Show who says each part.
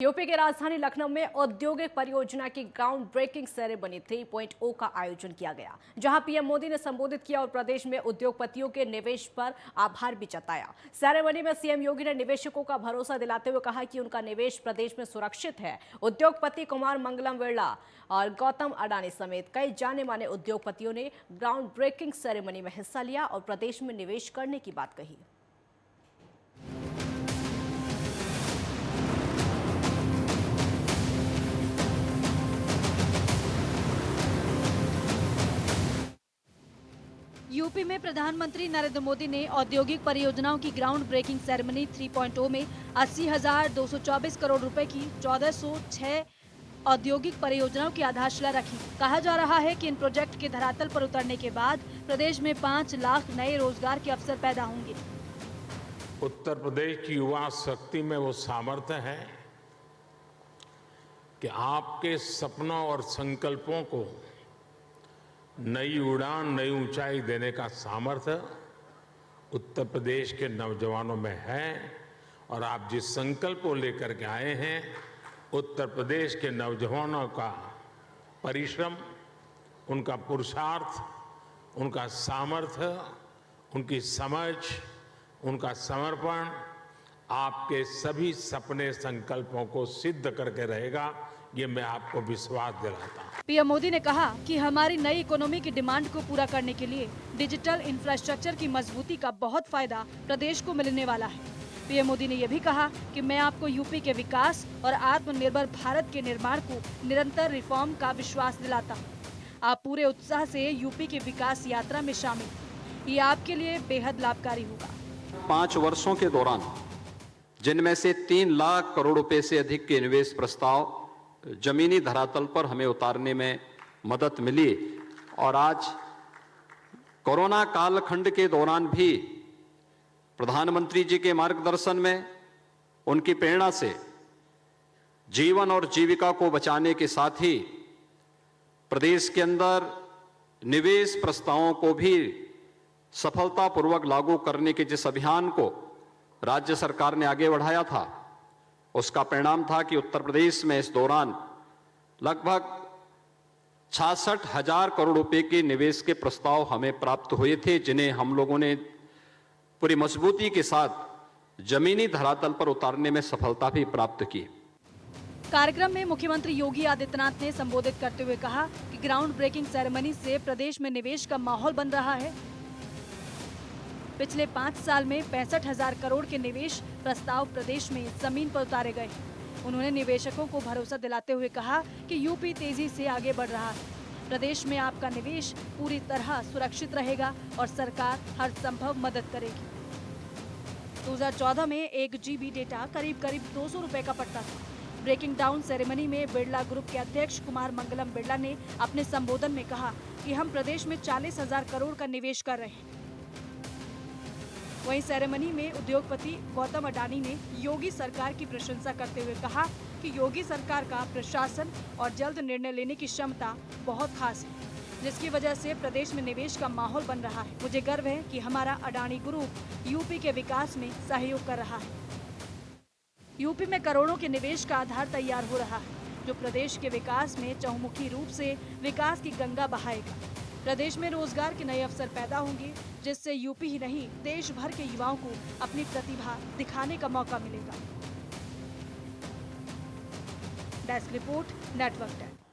Speaker 1: UP के राजधानी लखनऊ में औद्योगिक परियोजना की ग्राउंड ब्रेकिंग सेरेमनी 3.0 का आयोजन किया गया, जहां पीएम मोदी ने संबोधित किया और प्रदेश में उद्योगपतियों के निवेश पर आभार भी जताया। सेरेमनी में सीएम योगी ने निवेशकों का भरोसा दिलाते हुए कहा कि उनका निवेश प्रदेश में सुरक्षित है। उद्योगपति कुमार मंगलम बिरला और गौतम अडानी समेत कई जाने माने उद्योगपतियों ने ग्राउंड ब्रेकिंग सेरेमनी में हिस्सा लिया और प्रदेश में निवेश करने की बात कही।
Speaker 2: यूपी में प्रधानमंत्री नरेंद्र मोदी ने औद्योगिक परियोजनाओं की ग्राउंड ब्रेकिंग सेरेमनी 3.0 में 80,224 करोड़ रुपए की 1406 औद्योगिक परियोजनाओं की आधारशिला रखी। कहा जा रहा है कि इन प्रोजेक्ट के धरातल पर उतरने के बाद प्रदेश में 5 लाख नए रोजगार के अवसर पैदा होंगे।
Speaker 3: उत्तर प्रदेश की युवा शक्ति में वो सामर्थ्य है कि आपके सपनों और संकल्पों को नई उड़ान, नई ऊंचाई देने का सामर्थ्य उत्तर प्रदेश के नौजवानों में है। और आप जिस संकल्प को लेकर के आए हैं, उत्तर प्रदेश के नौजवानों का परिश्रम, उनका पुरुषार्थ, उनका सामर्थ्य, उनकी समझ, उनका समर्पण आपके सभी सपने संकल्पों को सिद्ध करके रहेगा, ये मैं आपको विश्वास दिलाता हूं।
Speaker 2: पीएम मोदी ने कहा कि हमारी नई इकोनॉमी की डिमांड को पूरा करने के लिए डिजिटल इंफ्रास्ट्रक्चर की मजबूती का बहुत फायदा प्रदेश को मिलने वाला है। पीएम मोदी ने यह भी कहा कि मैं आपको यूपी के विकास और आत्मनिर्भर भारत के निर्माण को निरंतर रिफॉर्म का विश्वास दिलाता हूँ। आप पूरे उत्साह से यूपी की विकास यात्रा में शामिल, ये आपके लिए बेहद लाभकारी होगा।
Speaker 4: 5 वर्षों के दौरान जिनमें से 3 लाख करोड़ रुपए से अधिक के निवेश प्रस्ताव जमीनी धरातल पर हमें उतारने में मदद मिली और आज कोरोना कालखंड के दौरान भी प्रधानमंत्री जी के मार्गदर्शन में, उनकी प्रेरणा से जीवन और जीविका को बचाने के साथ ही प्रदेश के अंदर निवेश प्रस्तावों को भी सफलतापूर्वक लागू करने के जिस अभियान को राज्य सरकार ने आगे बढ़ाया था, उसका परिणाम था कि उत्तर प्रदेश में इस दौरान लगभग 66,000 करोड़ रुपए के निवेश के प्रस्ताव हमें प्राप्त हुए थे, जिन्हें हम लोगों ने पूरी मजबूती के साथ जमीनी धरातल पर उतारने में सफलता भी प्राप्त की।
Speaker 2: कार्यक्रम में मुख्यमंत्री योगी आदित्यनाथ ने संबोधित करते हुए कहा कि ग्राउंड ब्रेकिंग सेरेमनी से प्रदेश में निवेश का माहौल बन रहा है। पिछले 5 साल में 65,000 करोड़ के निवेश प्रस्ताव प्रदेश में जमीन पर उतारे गए। उन्होंने निवेशकों को भरोसा दिलाते हुए कहा कि यूपी तेजी से आगे बढ़ रहा है। प्रदेश में आपका निवेश पूरी तरह सुरक्षित रहेगा और सरकार हर संभव मदद करेगी। 2014 में 1 GB डेटा करीब 200 रुपए का पड़ता था। ब्रेकिंग डाउन सेरेमनी में बिरला ग्रुप के अध्यक्ष कुमार मंगलम बिरला ने अपने संबोधन में कहा कि हम प्रदेश में 40,000 करोड़ का निवेश कर रहे हैं। वहीं सेरेमनी में उद्योगपति गौतम अडानी ने योगी सरकार की प्रशंसा करते हुए कहा कि योगी सरकार का प्रशासन और जल्द निर्णय लेने की क्षमता बहुत खास है, जिसकी वजह से प्रदेश में निवेश का माहौल बन रहा है। मुझे गर्व है कि हमारा अडानी ग्रुप यूपी के विकास में सहयोग कर रहा है। यूपी में करोड़ों के निवेश का आधार तैयार हो रहा है, जो प्रदेश के विकास में चहुमुखी रूप से विकास की गंगा बहाएगा। प्रदेश में रोजगार के नए अवसर पैदा होंगे, जिससे यूपी ही नहीं देश भर के युवाओं को अपनी प्रतिभा दिखाने का मौका मिलेगा। Desk report, network 10।